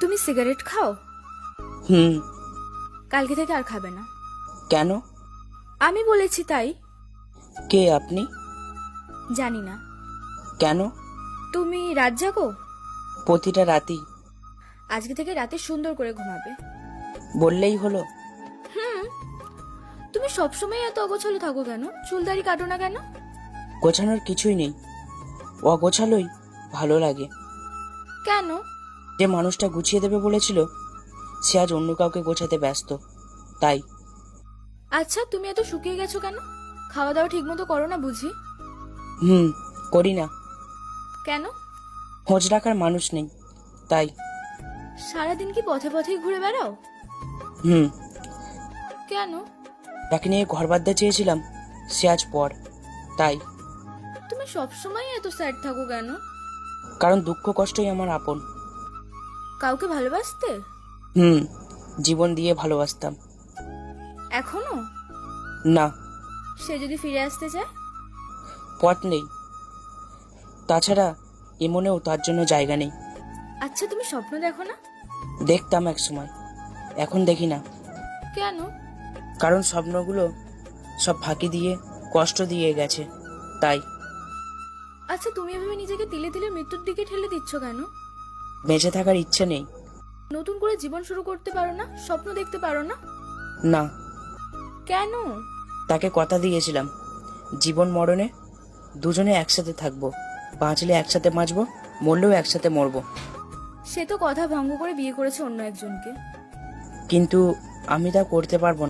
তুমি সিগারেট খাও? হুম। কালকে থেকে আর খাবে না। কেন? আমি বলেছি তাই। কে আপনি? জানি না। কেন? তুমি রাত জাগো? প্রতিটা রাতেই। আজকে থেকে রাতে সুন্দর করে ঘুমাবে। বললেই হলো? তুমি সবসময় এত অগোছালো থাকো কেন? চুলদাড়ি কাটো না কেন? গোছানোর কিছুই নেই, অগোছালোই ভালো লাগে। কেন? যে মানুষটা গুছিয়ে দেবে বলেছিল সে আজ অন্য কাউকে গোছাতে ব্যস্ত, তাই। আচ্ছা, তুমি এত শুকিয়ে গেছো কেন? খাওয়া দাওয়া ঠিক মতো করো না বুঝি? হুম, করি না। কেন? খোঁজ রাখার মানুষ নেই, তাই। সারাদিন কি পথে পথেই ঘুরে বেড়াও? হুম। কেন? তাকে নিয়ে ঘর বাঁধতে চেয়েছিলাম, সে আজ পর, তাই। তুমি সবসময় এত স্যাড থাকো কেন? কারণ দুঃখ কষ্টই আমার আপন। কাউকে ভালোবাসতে? হুম, জীবন দিয়ে ভালোবাসতাম। এখনো? না, সে যদি ফিরে আসতে চায়? পথ নেই। তাছাড়া এ মনেও তার জন্য জায়গা নেই। আচ্ছা, তুমি স্বপ্ন দেখো না? দেখতাম এক সময়, এখন দেখি না। কেন? কারণ স্বপ্নগুলো সব ফাঁকি দিয়ে কষ্ট দিয়ে গেছে, তাই। আচ্ছা, তুমি এভাবে নিজেকে তিলে তিলে মৃত্যুর দিকে ঠেলে দিচ্ছ কেন? বেঁচে থাকার ইচ্ছে নেই। নতুন করে জীবন শুরু করতে পারো না? স্বপ্ন দেখতে পারো না? না, কেন? তাকে কথা দিয়েছিলাম জীবন মরণে দুজনে একসাথে থাকবো, বাঁচলে একসাথে বাঁচবো, মরলেও একসাথে মরবো। সে তো কথা ভঙ্গ করে বিয়ে করেছে অন্য একজনকে। কিন্তু আমি তা করতে পারবো না।